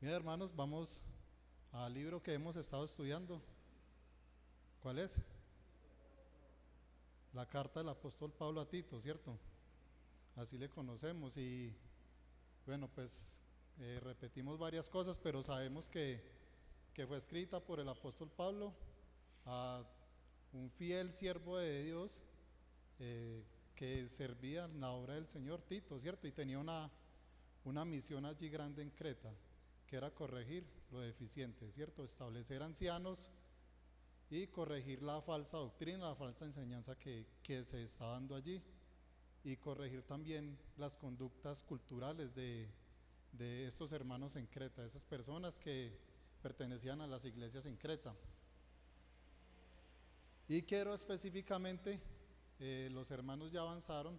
Bien, hermanos, vamos al libro que hemos estado estudiando. ¿Cuál es? La carta del apóstol Pablo a Tito, ¿cierto? Así le conocemos y bueno, pues repetimos varias cosas, pero sabemos que fue escrita por el apóstol Pablo a un fiel siervo de Dios que servía en la obra del Señor, Tito, ¿cierto? Y tenía una misión allí grande en Creta, que era corregir lo deficiente, ¿cierto? Establecer ancianos y corregir la falsa doctrina, la falsa enseñanza que se está dando allí, y corregir también las conductas culturales de estos hermanos en Creta, de esas personas que pertenecían a las iglesias en Creta. Y quiero específicamente, los hermanos ya avanzaron.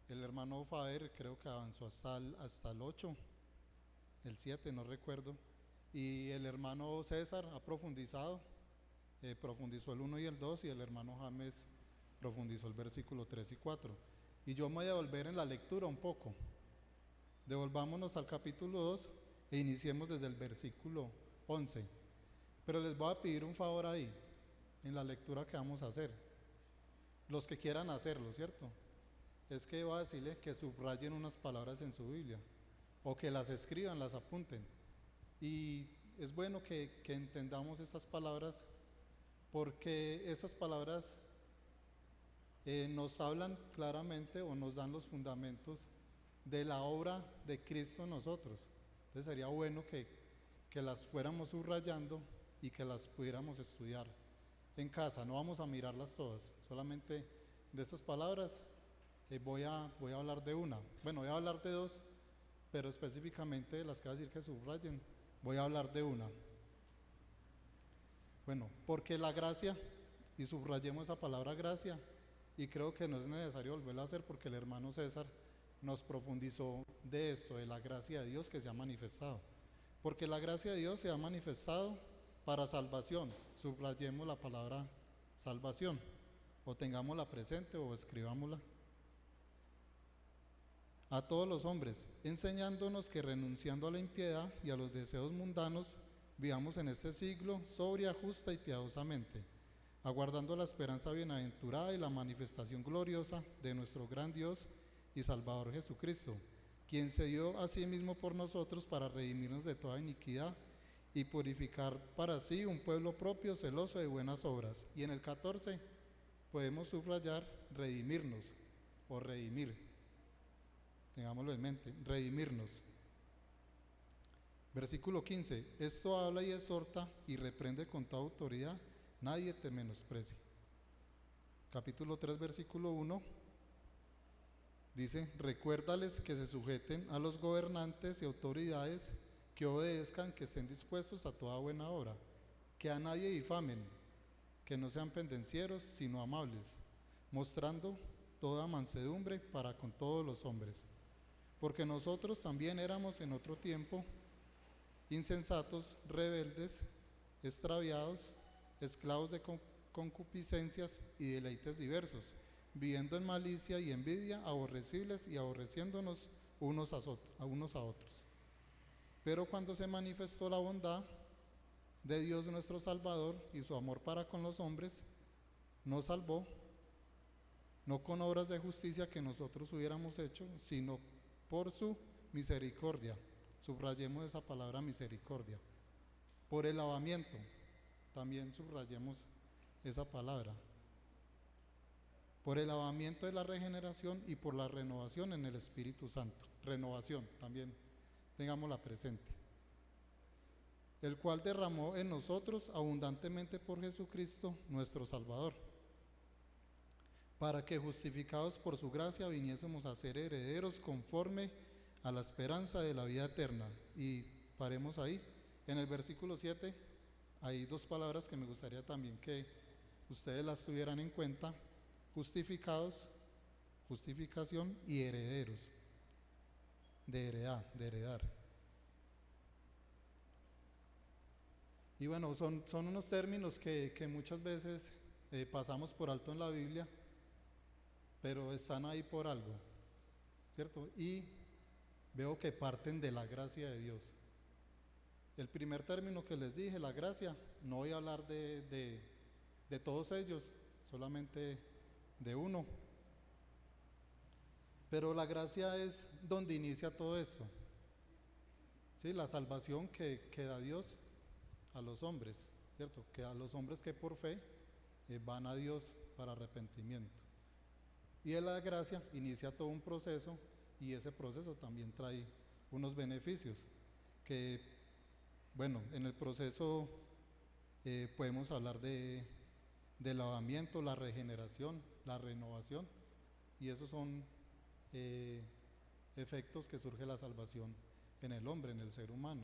El hermano Faber creo que avanzó hasta el 8, el 7, no recuerdo. Y el hermano César ha profundizado, profundizó el 1 y el 2, y el hermano James profundizó el versículo 3 y 4. Y yo me voy a volver en la lectura un poco. Devolvámonos al capítulo 2 e iniciemos desde el versículo 11. Pero les voy a pedir un favor ahí, en la lectura que vamos a hacer. Los que quieran hacerlo, ¿cierto? Es que voy a decirle que subrayen unas palabras en su Biblia, o que las escriban, las apunten. Y es bueno que entendamos estas palabras, porque estas palabras nos hablan claramente o nos dan los fundamentos de la obra de Cristo en nosotros. Entonces sería bueno que las fuéramos subrayando y que las pudiéramos estudiar en casa. No vamos a mirarlas todas, solamente de estas palabras voy a hablar de una. Bueno, voy a hablar de dos, pero específicamente de las que voy a decir que subrayen, voy a hablar de una. Bueno, porque la gracia, y subrayemos esa palabra gracia, y creo que no es necesario volverlo a hacer porque el hermano César nos profundizó de esto, de la gracia de Dios que se ha manifestado. Porque la gracia de Dios se ha manifestado para salvación. Subrayemos la palabra salvación, o tengámosla presente o escribámosla. A todos los hombres, enseñándonos que renunciando a la impiedad y a los deseos mundanos, vivamos en este siglo sobria, justa y piadosamente, aguardando la esperanza bienaventurada y la manifestación gloriosa de nuestro gran Dios y Salvador Jesucristo, quien se dio a sí mismo por nosotros para redimirnos de toda iniquidad y purificar para sí un pueblo propio, celoso de buenas obras. Y en el 14 podemos subrayar redimirnos o redimir. Tengámoslo en mente, redimirnos. Versículo 15, esto habla y exhorta y reprende con toda autoridad, nadie te menosprecie. Capítulo 3, versículo 1, dice, recuérdales que se sujeten a los gobernantes y autoridades, que obedezcan, que estén dispuestos a toda buena obra, que a nadie difamen, que no sean pendencieros, sino amables, mostrando toda mansedumbre para con todos los hombres. Porque nosotros también éramos en otro tiempo insensatos, rebeldes, extraviados, esclavos de concupiscencias y deleites diversos, viviendo en malicia y envidia, aborrecibles y aborreciéndonos unos a otros. Pero cuando se manifestó la bondad de Dios nuestro Salvador y su amor para con los hombres, nos salvó, no con obras de justicia que nosotros hubiéramos hecho, sino por su misericordia. Subrayemos esa palabra misericordia. Por el lavamiento, también subrayemos esa palabra. Por el lavamiento de la regeneración y por la renovación en el Espíritu Santo. Renovación, también tengámosla presente. El cual derramó en nosotros abundantemente por Jesucristo nuestro Salvador, para que justificados por su gracia viniésemos a ser herederos conforme a la esperanza de la vida eterna. Y paremos ahí. En el versículo 7 hay dos palabras que me gustaría también que ustedes las tuvieran en cuenta: justificados, justificación, y herederos, de heredar. Y bueno, son unos términos que muchas veces pasamos por alto en la Biblia, pero están ahí por algo, ¿cierto? Y veo que parten de la gracia de Dios. El primer término que les dije, la gracia, no voy a hablar de todos ellos, solamente de uno. Pero la gracia es donde inicia todo esto, ¿sí? La salvación que da Dios a los hombres, ¿cierto? Que a los hombres que por fe van a Dios para arrepentimiento. Y en la gracia inicia todo un proceso, y ese proceso también trae unos beneficios que, bueno, en el proceso podemos hablar de lavamiento, la regeneración, la renovación, y esos son efectos que surge la salvación en el hombre, en el ser humano,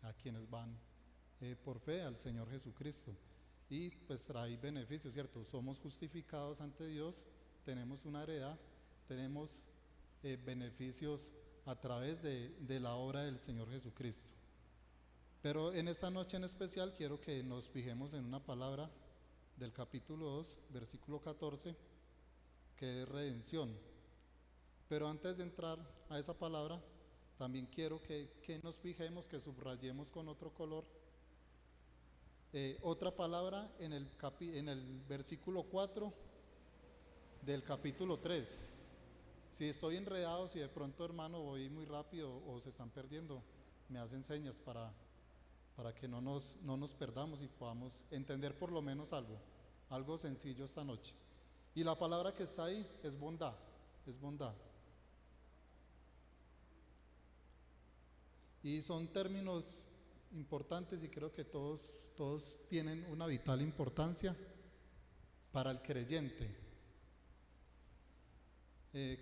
a quienes van por fe al Señor Jesucristo. Y pues trae beneficios, ¿cierto? Somos justificados ante Dios, tenemos una heredad, tenemos beneficios a través de la obra del Señor Jesucristo. Pero en esta noche en especial quiero que nos fijemos en una palabra del capítulo 2, versículo 14, que es redención. Pero antes de entrar a esa palabra, también quiero que nos fijemos, que subrayemos con otro color otra palabra en el versículo 4 del capítulo 3. Si estoy enredado, si de pronto, hermano, voy muy rápido o se están perdiendo, me hacen señas para que no nos perdamos y podamos entender por lo menos algo sencillo esta noche. Y la palabra que está ahí es bondad, es bondad. Y son términos importantes, y creo que todos tienen una vital importancia para el creyente.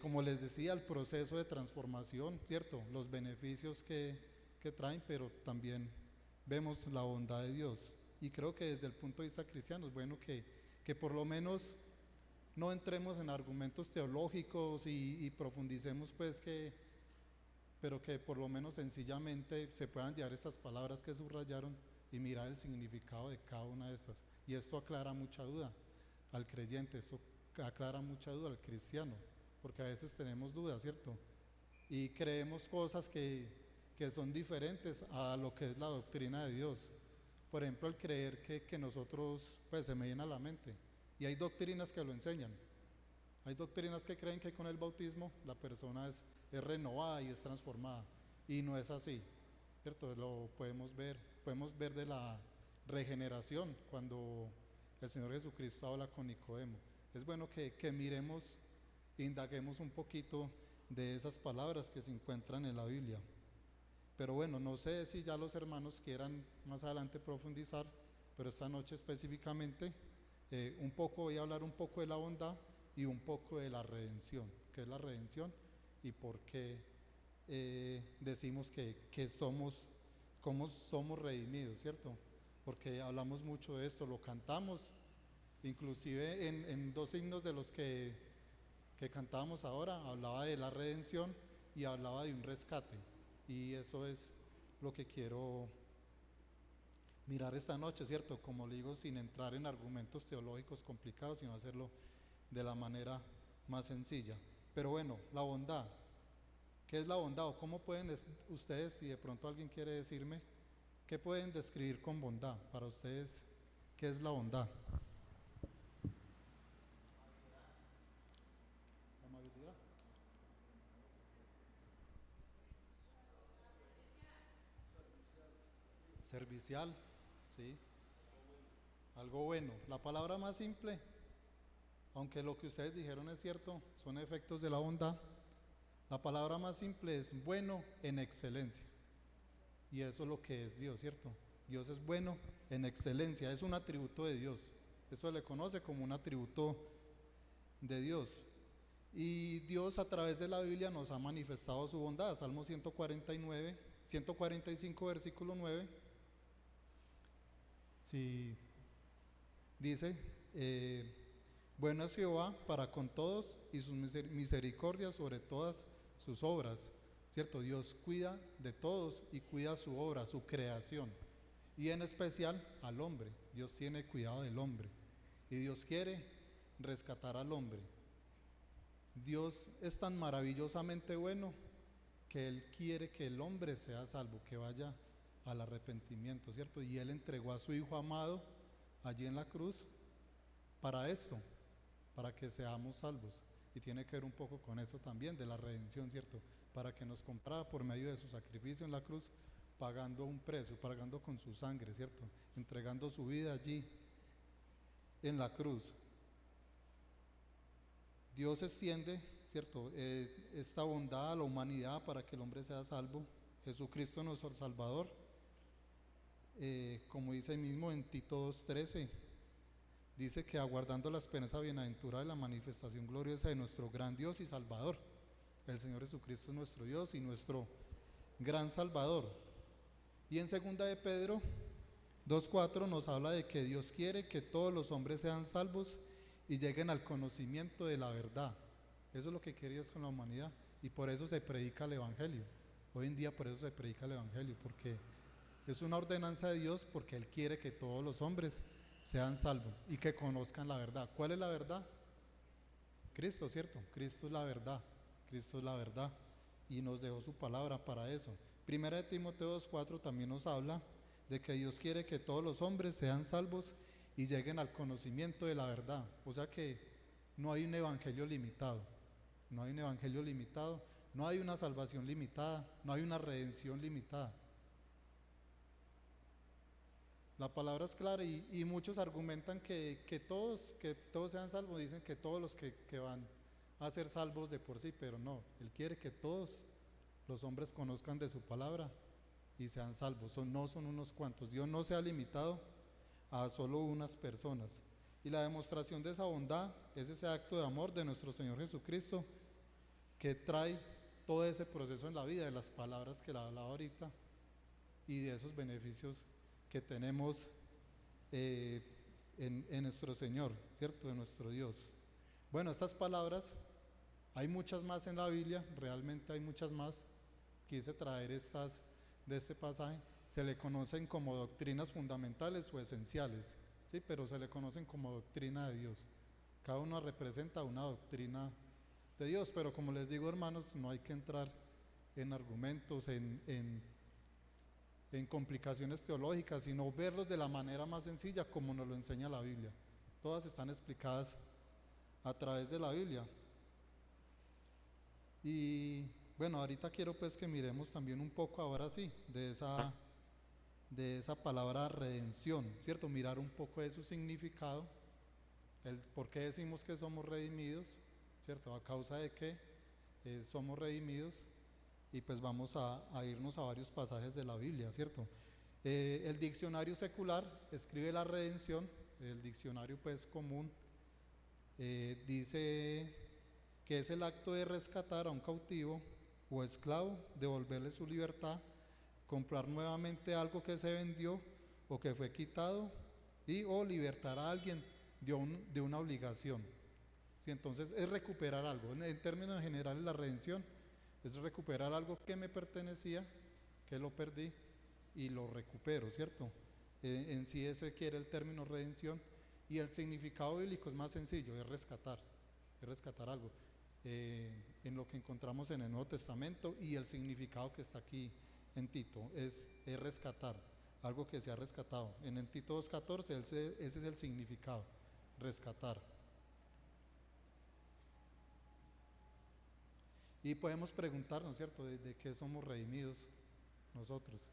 Como les decía, el proceso de transformación, ¿cierto? Los beneficios que traen, pero también vemos la bondad de Dios. Y creo que desde el punto de vista cristiano es bueno que por lo menos no entremos en argumentos teológicos y profundicemos, pues, pero que por lo menos sencillamente se puedan llevar estas palabras que subrayaron y mirar el significado de cada una de estas. Y esto aclara mucha duda al creyente, esto aclara mucha duda al cristiano, porque a veces tenemos dudas, ¿cierto? Y creemos cosas que son diferentes a lo que es la doctrina de Dios. Por ejemplo, el creer que nosotros, pues se me viene a la mente, y hay doctrinas que lo enseñan. Hay doctrinas que creen que con el bautismo la persona es renovada y es transformada, y no es así, ¿cierto? Lo podemos ver de la regeneración cuando el Señor Jesucristo habla con Nicodemo. Es bueno que miremos, indaguemos un poquito de esas palabras que se encuentran en la Biblia. Pero bueno, no sé si ya los hermanos quieran más adelante profundizar, pero esta noche específicamente voy a hablar un poco de la bondad y un poco de la redención. ¿Qué es la redención y por qué decimos que somos redimidos, ¿cierto? Porque hablamos mucho de esto, lo cantamos, inclusive en dos himnos de los que cantábamos ahora, hablaba de la redención y hablaba de un rescate, y eso es lo que quiero mirar esta noche, ¿cierto? Como le digo, sin entrar en argumentos teológicos complicados, sino hacerlo de la manera más sencilla. Pero bueno, la bondad. ¿Qué es la bondad? ¿O cómo pueden ustedes, si de pronto alguien quiere decirme, qué pueden describir con bondad? Para ustedes, ¿qué es la bondad? Amabilidad. Servicial, ¿sí? Algo bueno. La palabra más simple, aunque lo que ustedes dijeron es cierto, son efectos de la bondad. La palabra más simple es bueno en excelencia. Y eso es lo que es Dios, ¿cierto? Dios es bueno en excelencia, es un atributo de Dios. Eso se le conoce como un atributo de Dios. Y Dios a través de la Biblia nos ha manifestado su bondad. Salmo 145, versículo 9. Sí, dice, bueno es Jehová para con todos, y sus misericordias sobre todas sus obras, ¿cierto? Dios cuida de todos y cuida su obra, su creación, y en especial al hombre. Dios tiene cuidado del hombre y Dios quiere rescatar al hombre. Dios es tan maravillosamente bueno que Él quiere que el hombre sea salvo, que vaya al arrepentimiento, ¿cierto? Y Él entregó a su Hijo amado allí en la cruz para esto, para que seamos salvos. Y tiene que ver un poco con eso también, de la redención, ¿cierto? Para que nos comprara por medio de su sacrificio en la cruz, pagando un precio, pagando con su sangre, ¿cierto? Entregando su vida allí en la cruz. Dios extiende, ¿cierto? Esta bondad a la humanidad para que el hombre sea salvo. Jesucristo nuestro Salvador, como dice ahí mismo en Tito 2:13, dice que aguardando la esperanza bienaventurada de la manifestación gloriosa de nuestro gran Dios y Salvador. El Señor Jesucristo es nuestro Dios y nuestro gran Salvador. Y en segunda de Pedro 2:4 nos habla de que Dios quiere que todos los hombres sean salvos y lleguen al conocimiento de la verdad. Eso es lo que quiere Dios con la humanidad, y por eso se predica el Evangelio. Hoy en día por eso se predica el Evangelio, porque es una ordenanza de Dios, porque Él quiere que todos los hombres sean salvos y que conozcan la verdad. ¿Cuál es la verdad? Cristo, ¿cierto? Cristo es la verdad, Cristo es la verdad, y nos dejó su palabra para eso. Primera de Timoteo 2:4 también nos habla de que Dios quiere que todos los hombres sean salvos y lleguen al conocimiento de la verdad. O sea que no hay un evangelio limitado, no hay un evangelio limitado, no hay una salvación limitada, no hay una redención limitada. La palabra es clara, y muchos argumentan que todos sean salvos. Dicen que todos los que van a ser salvos de por sí, pero no, Él quiere que todos los hombres conozcan de su palabra y sean salvos. No son unos cuantos. Dios no se ha limitado a solo unas personas. Y la demostración de esa bondad es ese acto de amor de nuestro Señor Jesucristo, que trae todo ese proceso en la vida, de las palabras que la hablaba ahorita y de esos beneficios que tenemos en nuestro Señor, ¿cierto? De nuestro Dios. Bueno, estas palabras, hay muchas más en la Biblia, realmente hay muchas más. Quise traer estas de este pasaje. Se le conocen como doctrinas fundamentales o esenciales, ¿sí? Pero se le conocen como doctrina de Dios. Cada uno representa una doctrina de Dios, pero como les digo, hermanos, no hay que entrar en argumentos, en complicaciones teológicas, sino verlos de la manera más sencilla como nos lo enseña la Biblia. Todas están explicadas a través de la Biblia. Y bueno, ahorita quiero pues que miremos también un poco, ahora sí, de esa palabra redención, ¿cierto? Mirar un poco de su significado, el por qué decimos que somos redimidos, ¿cierto? A causa de qué somos redimidos. Y pues vamos a irnos a varios pasajes de la Biblia, ¿cierto? El diccionario secular escribe la redención, el diccionario pues común, dice que es el acto de rescatar a un cautivo o esclavo, devolverle su libertad, comprar nuevamente algo que se vendió o que fue quitado, o libertar a alguien de una obligación. ¿Sí? Entonces es recuperar algo. En términos generales, la redención es recuperar algo que me pertenecía, que lo perdí y lo recupero, ¿cierto? En sí ese quiere el término redención, y el significado bíblico es más sencillo, es rescatar algo. En lo que encontramos en el Nuevo Testamento, y el significado que está aquí en Tito es rescatar algo que se ha rescatado. En el Tito 2:14 ese es el significado, rescatar. Y podemos preguntarnos, ¿cierto?, de qué somos redimidos nosotros.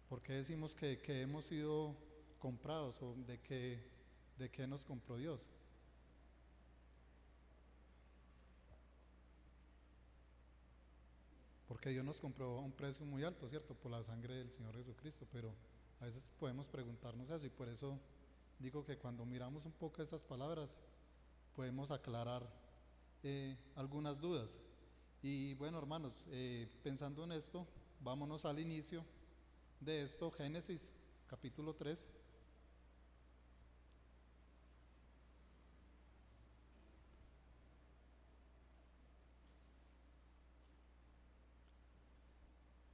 ¿Por qué decimos que hemos sido comprados, o de qué nos compró Dios? Porque Dios nos compró a un precio muy alto, ¿cierto?, por la sangre del Señor Jesucristo. Pero a veces podemos preguntarnos eso, y por eso digo que cuando miramos un poco esas palabras podemos aclarar algunas dudas. Y bueno, hermanos, pensando en esto, vámonos al inicio de esto, Génesis capítulo 3.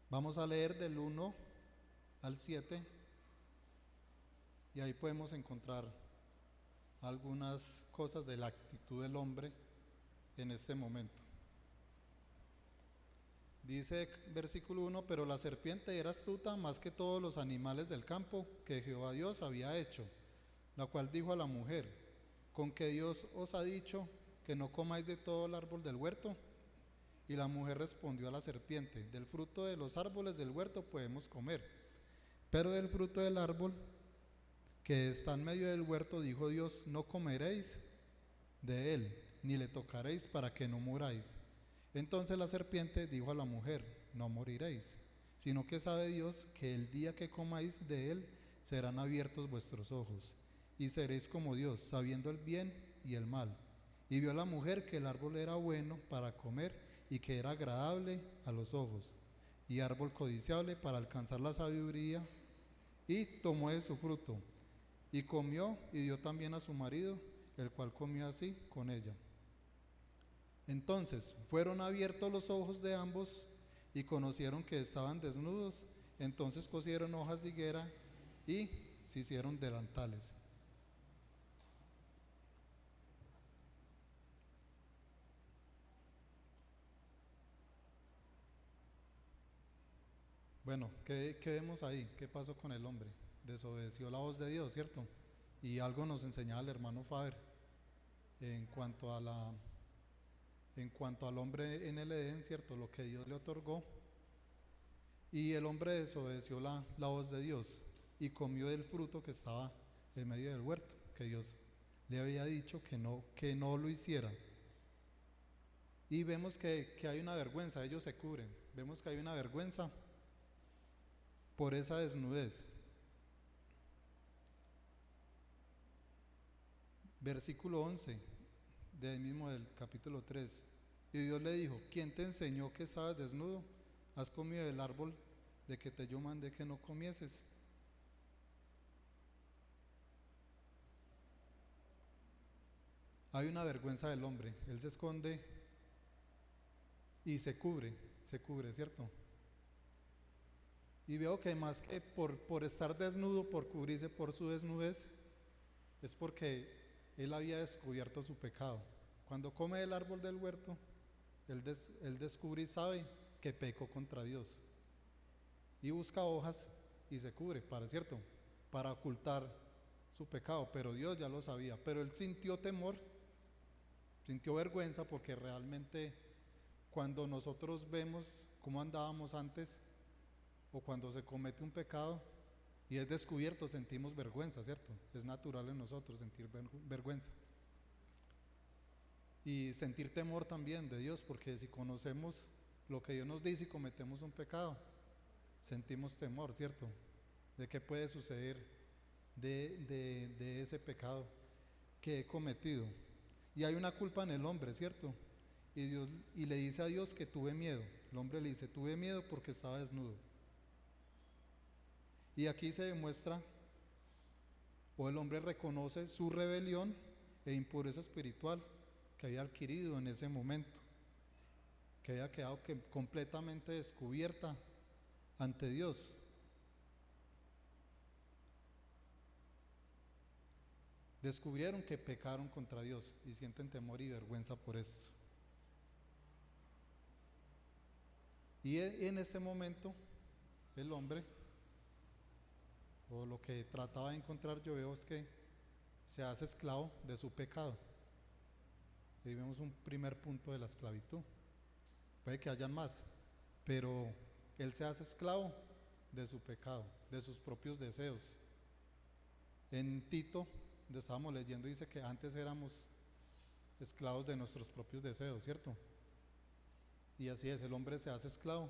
Vamos a leer del 1 al 7, y ahí podemos encontrar algunas cosas de la actitud del hombre en este momento. Dice versículo 1, pero la serpiente era astuta más que todos los animales del campo que Jehová Dios había hecho, la cual dijo a la mujer, ¿con que Dios os ha dicho que no comáis de todo el árbol del huerto? Y la mujer respondió a la serpiente, del fruto de los árboles del huerto podemos comer, pero del fruto del árbol que está en medio del huerto, dijo Dios, no comeréis de él, ni le tocaréis para que no muráis. Entonces la serpiente dijo a la mujer, no moriréis, sino que sabe Dios que el día que comáis de él serán abiertos vuestros ojos, y seréis como Dios, sabiendo el bien y el mal. Y vio la mujer que el árbol era bueno para comer, y que era agradable a los ojos, y árbol codiciable para alcanzar la sabiduría, y tomó de su fruto, y comió, y dio también a su marido, el cual comió así con ella. Entonces fueron abiertos los ojos de ambos y conocieron que estaban desnudos. Entonces cosieron hojas de higuera y se hicieron delantales. Bueno, ¿qué vemos ahí? ¿Qué pasó con el hombre? Desobedeció la voz de Dios, ¿cierto? Y algo nos enseñaba el hermano Faber en cuanto a en cuanto al hombre en el Edén, ¿cierto? Lo que Dios le otorgó. Y el hombre desobedeció la voz de Dios y comió del fruto que estaba en medio del huerto, que Dios le había dicho que no lo hiciera. Y vemos que hay una vergüenza, ellos se cubren. Vemos que hay una vergüenza por esa desnudez. Versículo 11 de ahí mismo del capítulo 3. Y Dios le dijo, ¿quién te enseñó que estabas desnudo? ¿Has comido del árbol de que yo mandé que no comieses? Hay una vergüenza del hombre, él se esconde y se cubre, ¿cierto? Y veo que más que por estar desnudo, por cubrirse por su desnudez, es porque él había descubierto su pecado. Cuando come del árbol del huerto, él descubre y sabe que pecó contra Dios. Y busca hojas y se cubre, ¿cierto? Para ocultar su pecado, pero Dios ya lo sabía. Pero él sintió temor, sintió vergüenza, porque realmente cuando nosotros vemos cómo andábamos antes, o cuando se comete un pecado y es descubierto, sentimos vergüenza, ¿cierto? Es natural en nosotros sentir vergüenza. Y sentir temor también de Dios, porque si conocemos lo que Dios nos dice y cometemos un pecado, sentimos temor, ¿cierto? De qué puede suceder de ese pecado que he cometido. Y hay una culpa en el hombre, ¿cierto? Y le dice a Dios que tuve miedo. El hombre le dice, tuve miedo porque estaba desnudo. Y aquí se demuestra, o el hombre reconoce su rebelión e impureza espiritual que había adquirido en ese momento, que había quedado completamente descubierta ante Dios. Descubrieron que pecaron contra Dios y sienten temor y vergüenza por esto. Y en este momento el hombre, o lo que trataba de encontrar yo veo, es que se hace esclavo de su pecado. Ahí vemos un primer punto de la esclavitud. Puede que hayan más, pero él se hace esclavo de su pecado, de sus propios deseos. En Tito, donde estábamos leyendo, dice que antes éramos esclavos de nuestros propios deseos, ¿cierto? Y así es, el hombre se hace esclavo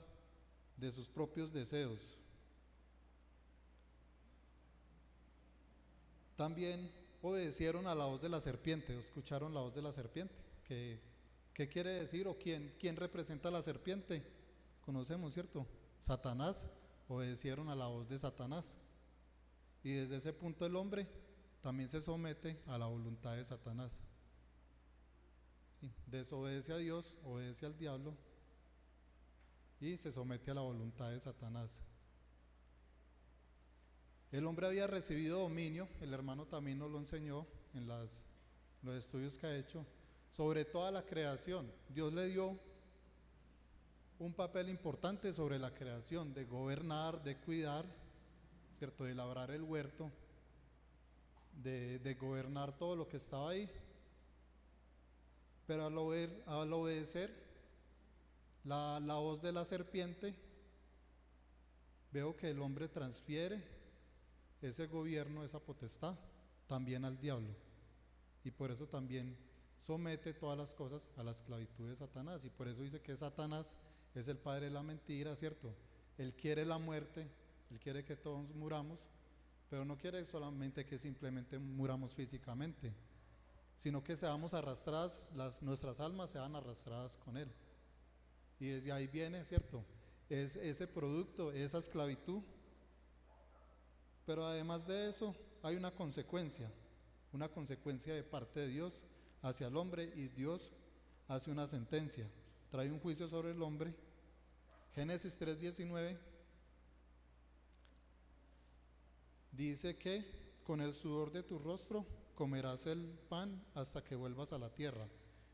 de sus propios deseos. También obedecieron a la voz de la serpiente, escucharon la voz de la serpiente. ¿Qué quiere decir o quién representa a la serpiente? Conocemos, ¿cierto? Satanás. Obedecieron a la voz de Satanás. Y desde ese punto el hombre también se somete a la voluntad de Satanás. Sí, desobedece a Dios, obedece al diablo y se somete a la voluntad de Satanás. El hombre había recibido dominio, el hermano también nos lo enseñó en los estudios que ha hecho, sobre toda la creación. Dios le dio un papel importante sobre la creación, de gobernar, de cuidar, ¿cierto? De labrar el huerto, de gobernar todo lo que estaba ahí. Pero al obedecer la voz de la serpiente, veo que el hombre transfiere ese gobierno, esa potestad, también al diablo. Y por eso también somete todas las cosas a la esclavitud de Satanás. Y por eso dice que Satanás es el padre de la mentira, ¿cierto? Él quiere la muerte, él quiere que todos muramos, pero no quiere solamente que simplemente muramos físicamente, sino que seamos arrastradas, nuestras almas sean arrastradas con él. Y desde ahí viene, ¿cierto? Es ese producto, esa esclavitud. Pero además de eso, hay una consecuencia de parte de Dios hacia el hombre, y Dios hace una sentencia, trae un juicio sobre el hombre. Génesis 3:19 dice que con el sudor de tu rostro comerás el pan hasta que vuelvas a la tierra,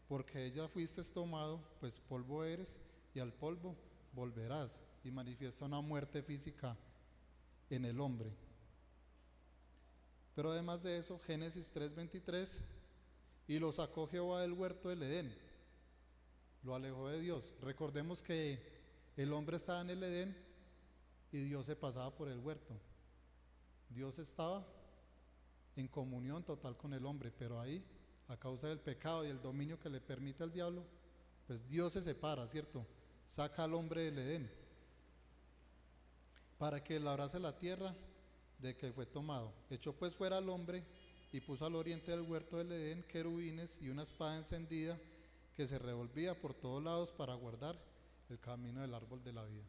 porque ella fuiste tomado, pues polvo eres y al polvo volverás. Y manifiesta una muerte física en el hombre. Pero además de eso, Génesis 3:23, y lo sacó Jehová del huerto del Edén, lo alejó de Dios. Recordemos que el hombre estaba en el Edén y Dios se pasaba por el huerto. Dios estaba en comunión total con el hombre, pero ahí, a causa del pecado y el dominio que le permite al diablo, pues Dios se separa, ¿cierto? Saca al hombre del Edén para que labrase la tierra de que fue tomado. Echó pues fuera al hombre y puso al oriente del huerto del Edén querubines y una espada encendida que se revolvía por todos lados para guardar el camino del árbol de la vida.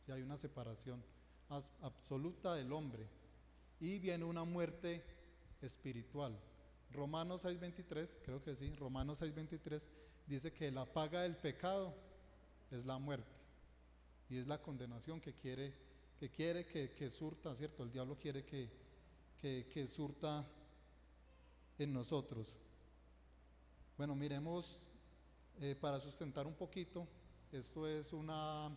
Si hay una separación absoluta del hombre, y viene una muerte espiritual. Romanos 6:23, creo que sí, Romanos 6:23 dice que la paga del pecado es la muerte, y es la condenación que quiere que surta, ¿cierto? El diablo quiere que surta en nosotros. Bueno, miremos, para sustentar un poquito, esto es una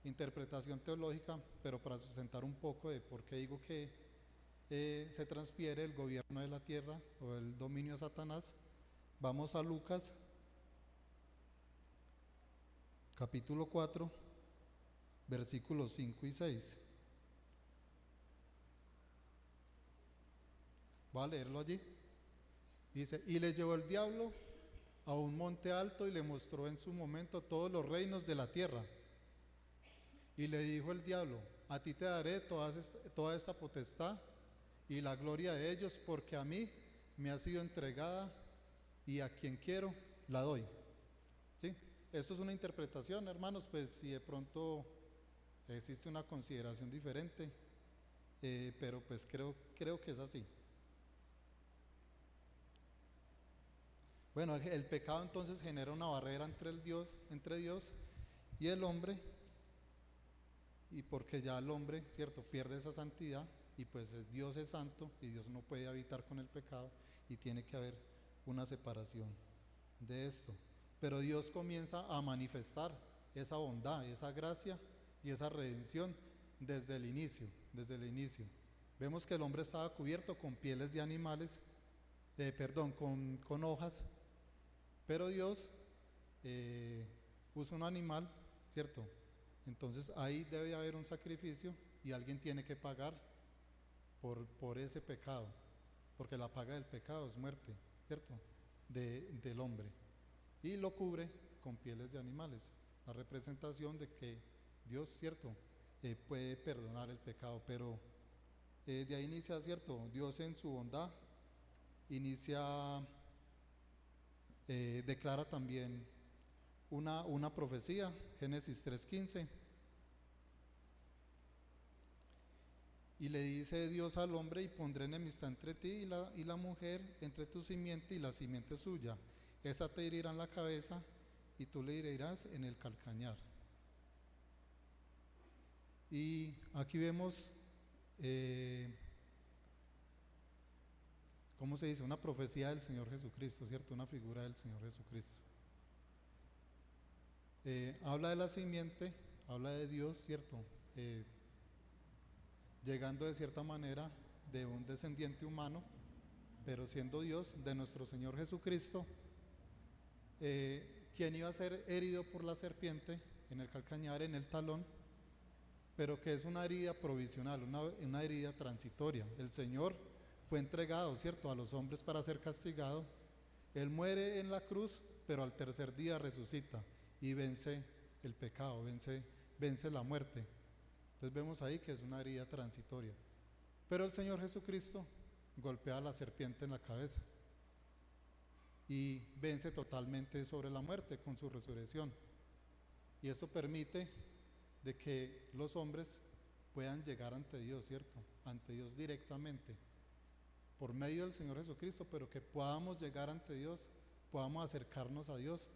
interpretación teológica, pero para sustentar un poco de por qué digo que se transfiere el gobierno de la tierra o el dominio de Satanás, vamos a Lucas capítulo 4, versículos 5 y 6. Voy a leerlo allí. Dice: y le llevó el diablo a un monte alto y le mostró en su momento todos los reinos de la tierra. Y le dijo el diablo: a ti te daré toda esta potestad y la gloria de ellos, porque a mí me ha sido entregada y a quien quiero la doy. ¿Sí? Esto es una interpretación, hermanos, pues si de pronto existe una consideración diferente, pero pues creo que es así. Bueno, el pecado entonces genera una barrera entre Dios y el hombre, y porque ya el hombre, ¿cierto?, pierde esa santidad, y pues Dios es santo y Dios no puede habitar con el pecado, y tiene que haber una separación de esto. Pero Dios comienza a manifestar esa bondad, esa gracia y esa redención desde el inicio. Vemos que el hombre estaba cubierto con pieles de animales, con hojas, pero Dios usa un animal, ¿cierto? Entonces ahí debe haber un sacrificio y alguien tiene que pagar por ese pecado, porque la paga del pecado es muerte, ¿cierto?, del hombre, y lo cubre con pieles de animales, la representación de que Dios, ¿cierto?, puede perdonar el pecado. Pero de ahí inicia, ¿cierto?, Dios en su bondad declara también una profecía, Génesis 3:15, y le dice Dios al hombre: y pondré enemistad entre ti y la mujer, entre tu simiente y la simiente suya, esa te herirá en la cabeza y tú le herirás en el calcañar. Y aquí vemos, ¿cómo se dice?, una profecía del Señor Jesucristo, ¿cierto?, una figura del Señor Jesucristo. Habla de la simiente, habla de Dios, ¿cierto? Eh, Llegando de cierta manera de un descendiente humano, pero siendo Dios, de nuestro Señor Jesucristo, quien iba a ser herido por la serpiente en el calcañar, en el talón, pero que es una herida provisional, una herida transitoria. El Señor fue entregado, ¿cierto?, a los hombres para ser castigado. Él muere en la cruz, pero al tercer día resucita y vence el pecado, vence la muerte. Entonces vemos ahí que es una herida transitoria. Pero el Señor Jesucristo golpea a la serpiente en la cabeza y vence totalmente sobre la muerte con su resurrección. Y esto permite de que los hombres puedan llegar ante Dios, ¿cierto? Ante Dios directamente, por medio del Señor Jesucristo, pero que podamos llegar ante Dios, podamos acercarnos a Dios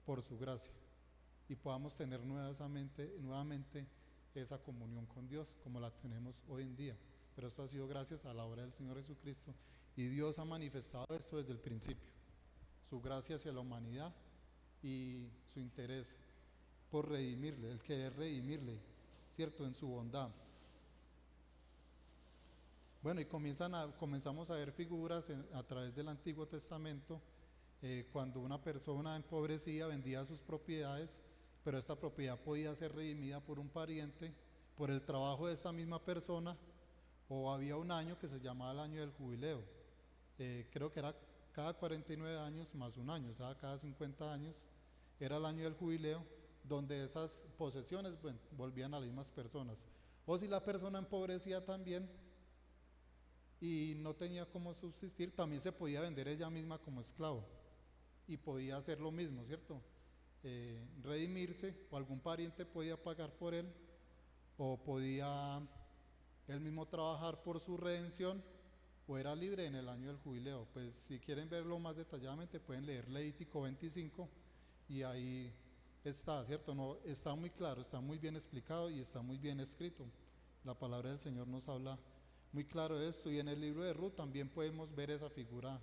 por su gracia y podamos tener nuevamente esa comunión con Dios como la tenemos hoy en día. Pero esto ha sido gracias a la obra del Señor Jesucristo, y Dios ha manifestado esto desde el principio, su gracia hacia la humanidad y su interés por redimirle, el querer redimirle, ¿cierto?, en su bondad. Bueno, y comenzamos a ver figuras a través del Antiguo Testamento, cuando una persona empobrecida vendía sus propiedades, pero esta propiedad podía ser redimida por un pariente, por el trabajo de esta misma persona, o había un año que se llamaba el año del jubileo. Creo que era cada 49 años más un año, o sea, cada 50 años era el año del jubileo, donde esas posesiones, bueno, volvían a las mismas personas. O si la persona empobrecía también y no tenía cómo subsistir, también se podía vender ella misma como esclavo y podía hacer lo mismo, ¿cierto? Redimirse, o algún pariente podía pagar por él, o podía él mismo trabajar por su redención, o era libre en el año del jubileo. Pues si quieren verlo más detalladamente pueden leer Levítico 25 y ahí está, ¿cierto? No, está muy claro, está muy bien explicado y está muy bien escrito. La palabra del Señor nos habla muy claro de esto, y en el libro de Ruth también podemos ver esa figura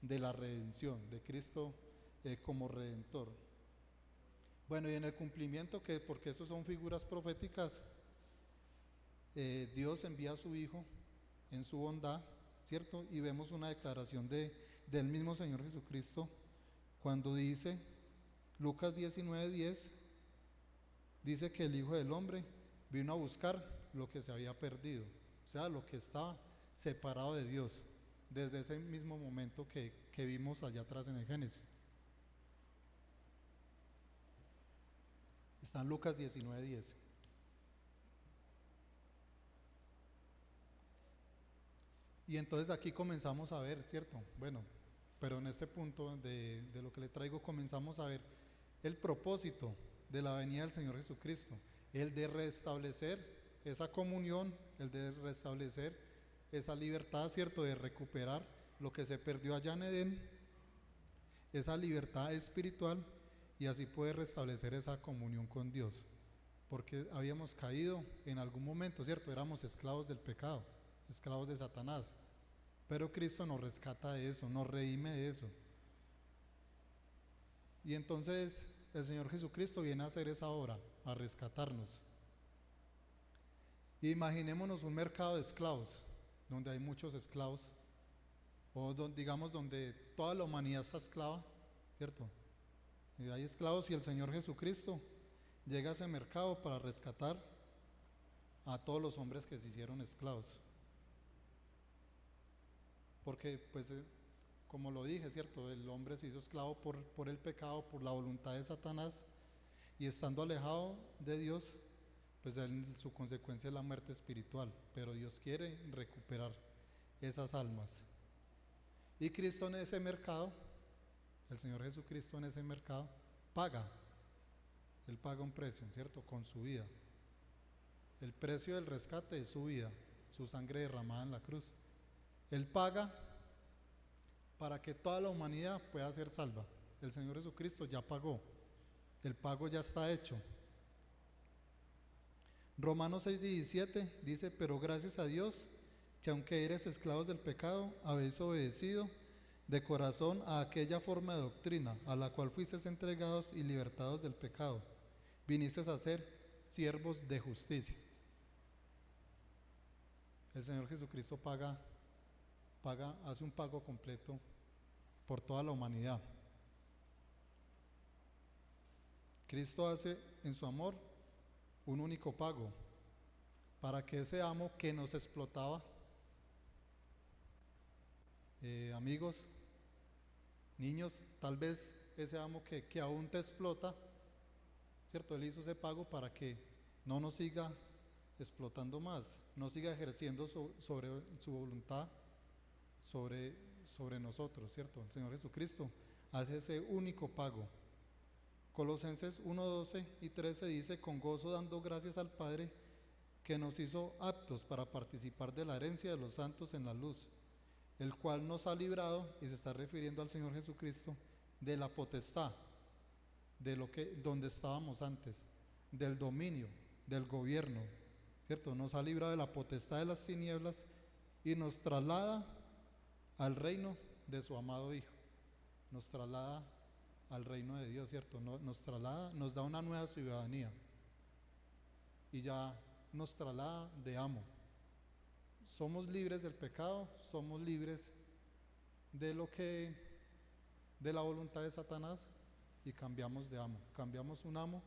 de la redención, de Cristo como redentor. Bueno, y en el cumplimiento, porque eso son figuras proféticas, Dios envía a su Hijo en su bondad, ¿cierto? Y vemos una declaración del mismo Señor Jesucristo cuando dice, Lucas 19:10, dice que el Hijo del Hombre vino a buscar lo que se había perdido, o sea, lo que estaba separado de Dios, desde ese mismo momento que vimos allá atrás en el Génesis. Está en Lucas 19:10. Y entonces aquí comenzamos a ver, ¿cierto? Bueno, pero en este punto de lo que le traigo comenzamos a ver el propósito de la venida del Señor Jesucristo, el de restablecer esa comunión, el de restablecer esa libertad, ¿cierto? De recuperar lo que se perdió allá en Edén, esa libertad espiritual, y así poder restablecer esa comunión con Dios, porque habíamos caído en algún momento, ¿cierto? Éramos esclavos del pecado, esclavos de Satanás, pero Cristo nos rescata de eso, nos redime de eso. Y entonces el Señor Jesucristo viene a hacer esa obra, a rescatarnos. Imaginémonos un mercado de esclavos, donde hay muchos esclavos, o digamos donde toda la humanidad está esclava, ¿cierto? Y hay esclavos, y el Señor Jesucristo llega a ese mercado para rescatar a todos los hombres que se hicieron esclavos. Porque pues como lo dije, ¿cierto? El hombre se hizo esclavo por el pecado, por la voluntad de Satanás, y estando alejado de Dios, pues su consecuencia es la muerte espiritual, pero Dios quiere recuperar esas almas. Y Cristo en ese mercado, el Señor Jesucristo en ese mercado, Él paga un precio, ¿cierto? Con su vida. El precio del rescate es su vida, su sangre derramada en la cruz. Él paga para que toda la humanidad pueda ser salva. El Señor Jesucristo ya pagó, el pago ya está hecho. Romanos 6:17 dice, pero gracias a Dios, que aunque eres esclavos del pecado, habéis obedecido de corazón a aquella forma de doctrina, a la cual fuisteis entregados y libertados del pecado. viniste a ser siervos de justicia. El Señor Jesucristo hace un pago completo por toda la humanidad. Cristo hace en su amor un único pago para que ese amo que nos explotaba, amigos, niños, tal vez ese amo que aún te explota, ¿cierto? Él hizo ese pago para que no nos siga explotando más, no siga ejerciendo sobre su voluntad sobre nosotros, ¿cierto? El Señor Jesucristo hace ese único pago. Colosenses 1:12 y 13 dice: con gozo dando gracias al Padre que nos hizo aptos para participar de la herencia de los santos en la luz, el cual nos ha librado, y se está refiriendo al Señor Jesucristo, de la potestad, donde estábamos antes, del dominio, del gobierno, ¿cierto? Nos ha librado de la potestad de las tinieblas y nos traslada al reino de su amado Hijo, nos traslada al reino de Dios, ¿cierto? Nos traslada, nos da una nueva ciudadanía y ya nos traslada de amo. Somos libres del pecado, somos libres de la voluntad de Satanás y cambiamos de amo. Cambiamos un amo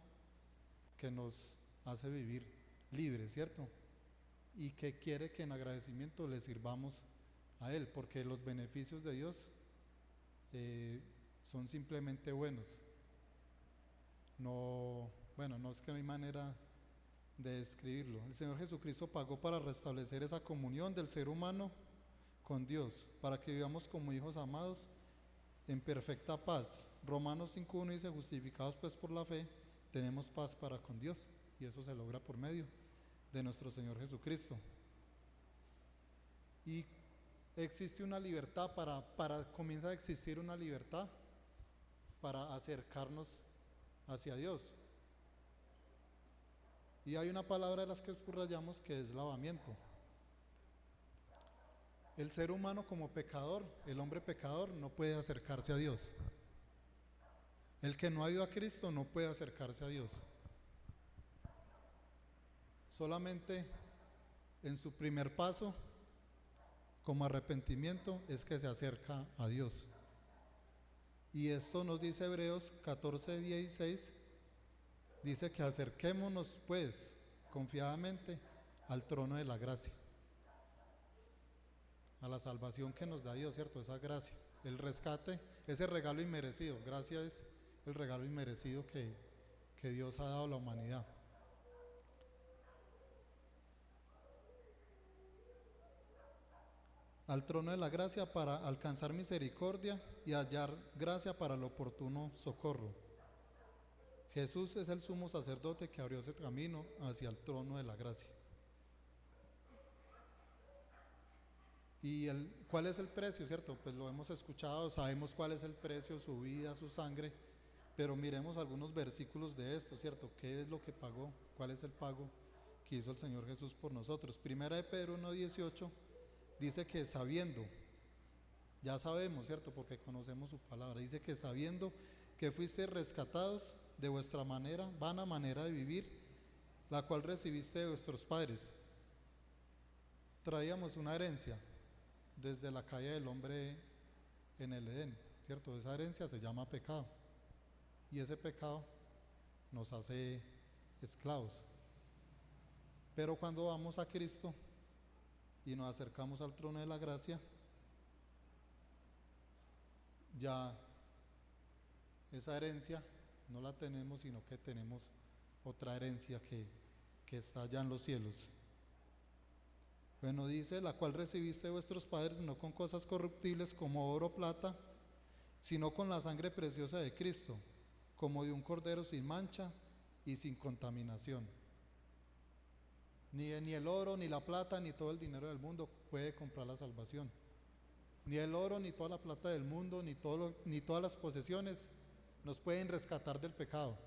que nos hace vivir libres, ¿cierto? Y que quiere que en agradecimiento le sirvamos a Él, porque los beneficios de Dios son simplemente buenos. No es que no hay manera de describirlo. El Señor Jesucristo pagó para restablecer esa comunión del ser humano con Dios, para que vivamos como hijos amados en perfecta paz. Romanos 5:1 dice: justificados pues por la fe, tenemos paz para con Dios, y eso se logra por medio de nuestro Señor Jesucristo. Y existe una libertad comienza a existir una libertad para acercarnos hacia Dios. Y hay una palabra de las que subrayamos que es lavamiento. El ser humano como pecador, el hombre pecador, no puede acercarse a Dios. El que no ha ido a Cristo no puede acercarse a Dios. Solamente en su primer paso, como arrepentimiento, es que se acerca a Dios. Y esto nos dice Hebreos 14:16, dice que acerquémonos pues confiadamente al trono de la gracia, a la salvación que nos da Dios, ¿cierto? Esa gracia, el rescate, ese regalo inmerecido. Gracia es el regalo inmerecido que Dios ha dado a la humanidad. Al trono de la gracia para alcanzar misericordia y hallar gracia para el oportuno socorro. Jesús es el sumo sacerdote que abrió ese camino hacia el trono de la gracia. ¿Y cuál es el precio, cierto? Pues lo hemos escuchado, sabemos cuál es el precio, su vida, su sangre, pero miremos algunos versículos de esto, ¿cierto? ¿Qué es lo que pagó? ¿Cuál es el pago que hizo el Señor Jesús por nosotros? Primera de Pedro 1:18 dice que sabiendo, ya sabemos, ¿cierto? Porque conocemos su palabra, dice que sabiendo que fuiste rescatados de vuestra vana manera de vivir, la cual recibiste de vuestros padres. Traíamos una herencia desde la caída del hombre en el Edén, ¿cierto? Esa herencia se llama pecado, y ese pecado nos hace esclavos. Pero cuando vamos a Cristo y nos acercamos al trono de la gracia, ya esa herencia no la tenemos, sino que tenemos otra herencia que está allá en los cielos. Bueno, dice: la cual recibiste de vuestros padres, no con cosas corruptibles como oro o plata, sino con la sangre preciosa de Cristo, como de un cordero sin mancha y sin contaminación. Ni el oro, ni la plata, ni todo el dinero del mundo puede comprar la salvación. Ni el oro, ni toda la plata del mundo, ni todas las posesiones nos pueden rescatar del pecado.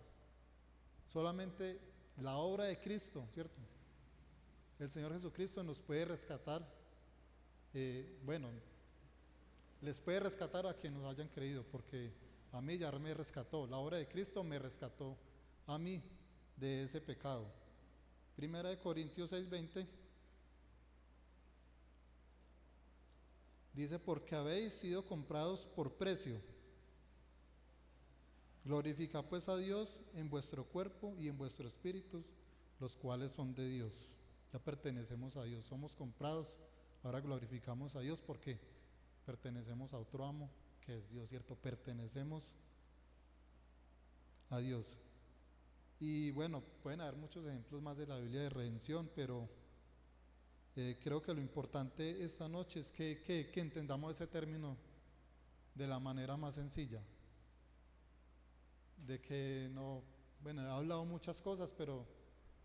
Solamente la obra de Cristo, ¿cierto? El Señor Jesucristo nos puede rescatar. Les puede rescatar a quienes nos hayan creído, porque a mí ya me rescató. La obra de Cristo me rescató a mí de ese pecado. Primera de Corintios 6:20 dice, porque habéis sido comprados por precio. Glorificad pues a Dios en vuestro cuerpo y en vuestros espíritus, los cuales son de Dios. Ya pertenecemos a Dios, somos comprados. Ahora glorificamos a Dios porque pertenecemos a otro amo, que es Dios, ¿cierto? Pertenecemos a Dios. Y bueno, pueden haber muchos ejemplos más de la Biblia de redención, pero creo que lo importante esta noche es que entendamos ese término de la manera más sencilla. De que no, bueno, he hablado muchas cosas, pero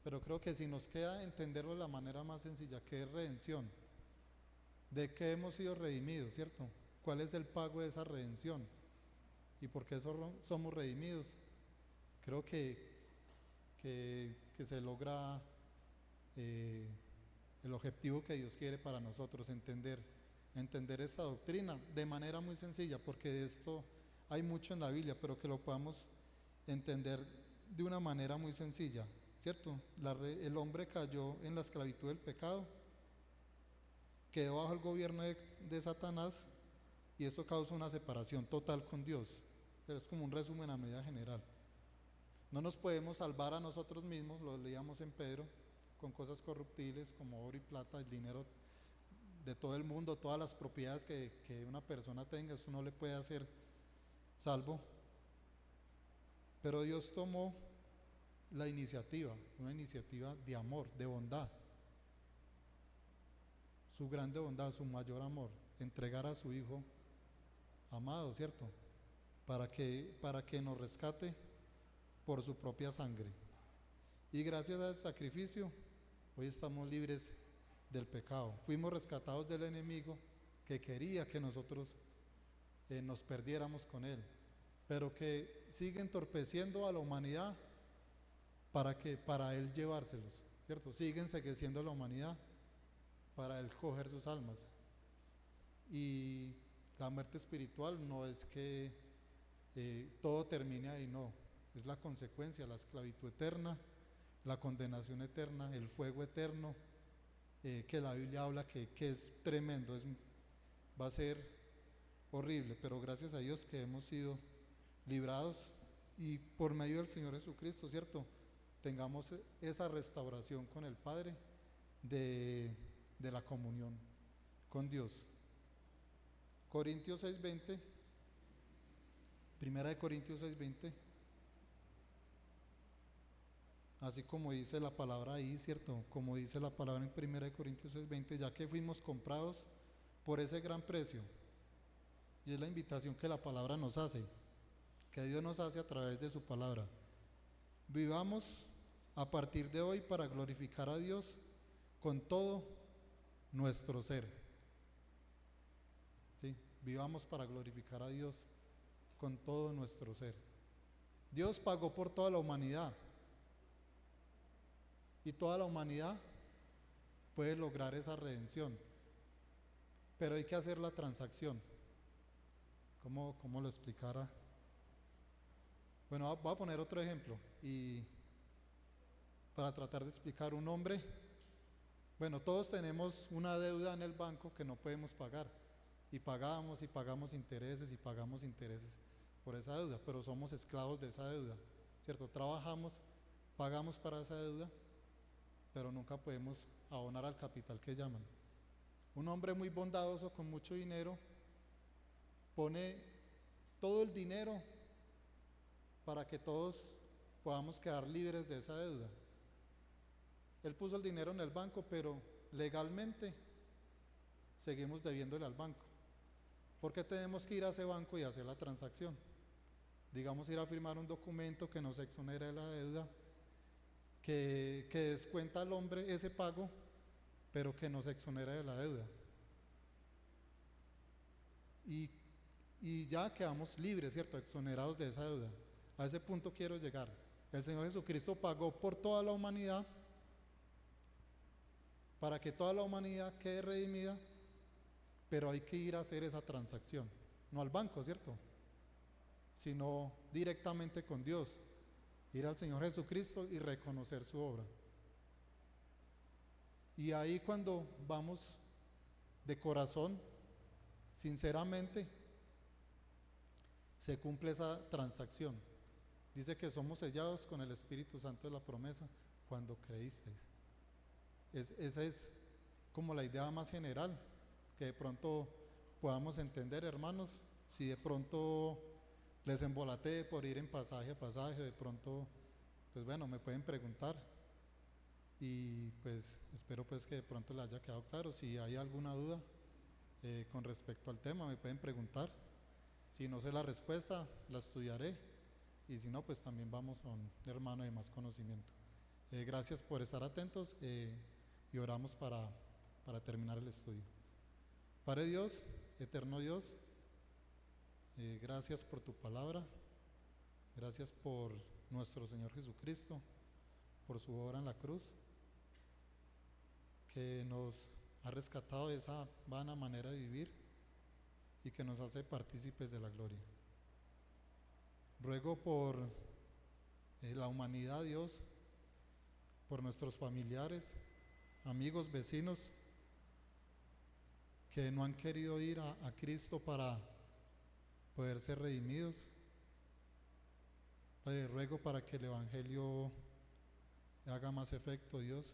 creo que si nos queda entenderlo de la manera más sencilla, que es redención, de que hemos sido redimidos, ¿cierto? ¿Cuál es el pago de esa redención? ¿Y por qué somos redimidos? Creo que se logra el objetivo que Dios quiere para nosotros, entender esta doctrina de manera muy sencilla, porque de esto hay mucho en la Biblia, pero que lo podamos entender de una manera muy sencilla, ¿cierto? El hombre cayó en la esclavitud del pecado, quedó bajo el gobierno de Satanás, y eso causa una separación total con Dios. Pero es como un resumen a medida general. No nos podemos salvar a nosotros mismos, lo leíamos en Pedro, con cosas corruptibles como oro y plata, el dinero de todo el mundo, todas las propiedades que una persona tenga, eso no le puede hacer salvo. Pero Dios tomó la iniciativa, una iniciativa de amor, de bondad, su grande bondad, su mayor amor, entregar a su Hijo amado, ¿cierto? Para que nos rescate por su propia sangre. Y gracias a ese sacrificio, hoy estamos libres del pecado. Fuimos rescatados del enemigo que quería que nosotros nos perdiéramos con él, pero que sigue entorpeciendo a la humanidad para él llevárselos, ¿cierto? Sigue encegueciendo a la humanidad para él coger sus almas. Y la muerte espiritual no es que todo termine ahí, no, es la consecuencia, la esclavitud eterna, la condenación eterna, el fuego eterno, que la Biblia habla que es tremendo, va a ser horrible, pero gracias a Dios que hemos sido librados y por medio del Señor Jesucristo, ¿cierto? Tengamos esa restauración con el Padre de la comunión con Dios. Corintios 6:20, Primera de Corintios 6:20, así como dice la palabra ahí, ¿cierto? Como dice la palabra en Primera de Corintios 6:20, ya que fuimos comprados por ese gran precio. Y es la invitación que la palabra nos hace, que Dios nos hace a través de su palabra. Vivamos a partir de hoy para glorificar a Dios con todo nuestro ser. ¿Sí? Vivamos para glorificar a Dios con todo nuestro ser. Dios pagó por toda la humanidad. Y toda la humanidad puede lograr esa redención. Pero hay que hacer la transacción. ¿Cómo lo explicara? Bueno, voy a poner otro ejemplo. Y para tratar de explicar, un hombre, bueno, todos tenemos una deuda en el banco que no podemos pagar. Y pagamos intereses y pagamos intereses por esa deuda, pero somos esclavos de esa deuda, ¿cierto? Trabajamos, pagamos para esa deuda, pero nunca podemos abonar al capital que llaman. Un hombre muy bondadoso con mucho dinero pone todo el dinero para que todos podamos quedar libres de esa deuda. Él puso el dinero en el banco, pero legalmente seguimos debiéndole al banco. ¿Por qué tenemos que ir a ese banco y hacer la transacción? Digamos, ir a firmar un documento que nos exonera de la deuda, que descuenta al hombre ese pago, pero que nos exonera de la deuda. Y ya quedamos libres, ¿cierto? Exonerados de esa deuda. A ese punto quiero llegar. El Señor Jesucristo pagó por toda la humanidad para que toda la humanidad quede redimida, pero hay que ir a hacer esa transacción, no al banco, ¿cierto? Sino directamente con Dios. ir al Señor Jesucristo y reconocer su obra. Y ahí cuando vamos de corazón, sinceramente, se cumple esa transacción. Dice que somos sellados con el Espíritu Santo de la promesa cuando creísteis. Esa es como la idea más general, que de pronto podamos entender, hermanos. Si de pronto les embolaté por ir en pasaje a pasaje, de pronto, pues bueno, me pueden preguntar. Y pues espero pues que de pronto les haya quedado claro. Si hay alguna duda con respecto al tema, me pueden preguntar. Si no sé la respuesta, la estudiaré. Y si no, pues también vamos a un hermano de más conocimiento. Gracias por estar atentos y oramos para terminar el estudio. Padre Dios, eterno Dios, gracias por tu palabra. Gracias por nuestro Señor Jesucristo, por su obra en la cruz, que nos ha rescatado de esa vana manera de vivir y que nos hace partícipes de la gloria. Ruego por la humanidad, Dios, por nuestros familiares, amigos, vecinos, que no han querido ir a Cristo para poder ser redimidos. Padre, ruego para que el Evangelio haga más efecto, Dios,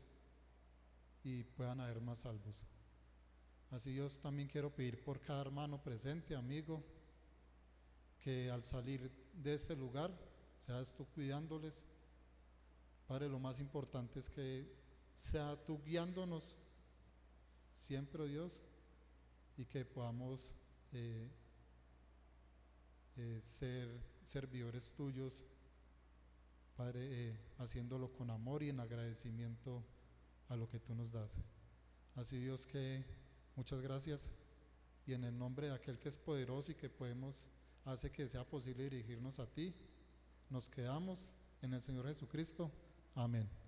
y puedan haber más salvos. Así, Dios, también quiero pedir por cada hermano presente, amigo, que al salir de este lugar seas tú cuidándoles. Padre, lo más importante es que sea tú guiándonos siempre, oh Dios, y que podamos ser servidores tuyos, Padre, haciéndolo con amor y en agradecimiento a lo que tú nos das. Así, Dios, que muchas gracias, y en el nombre de aquel que es poderoso y que hace que sea posible dirigirnos a ti, nos quedamos en el Señor Jesucristo. Amén.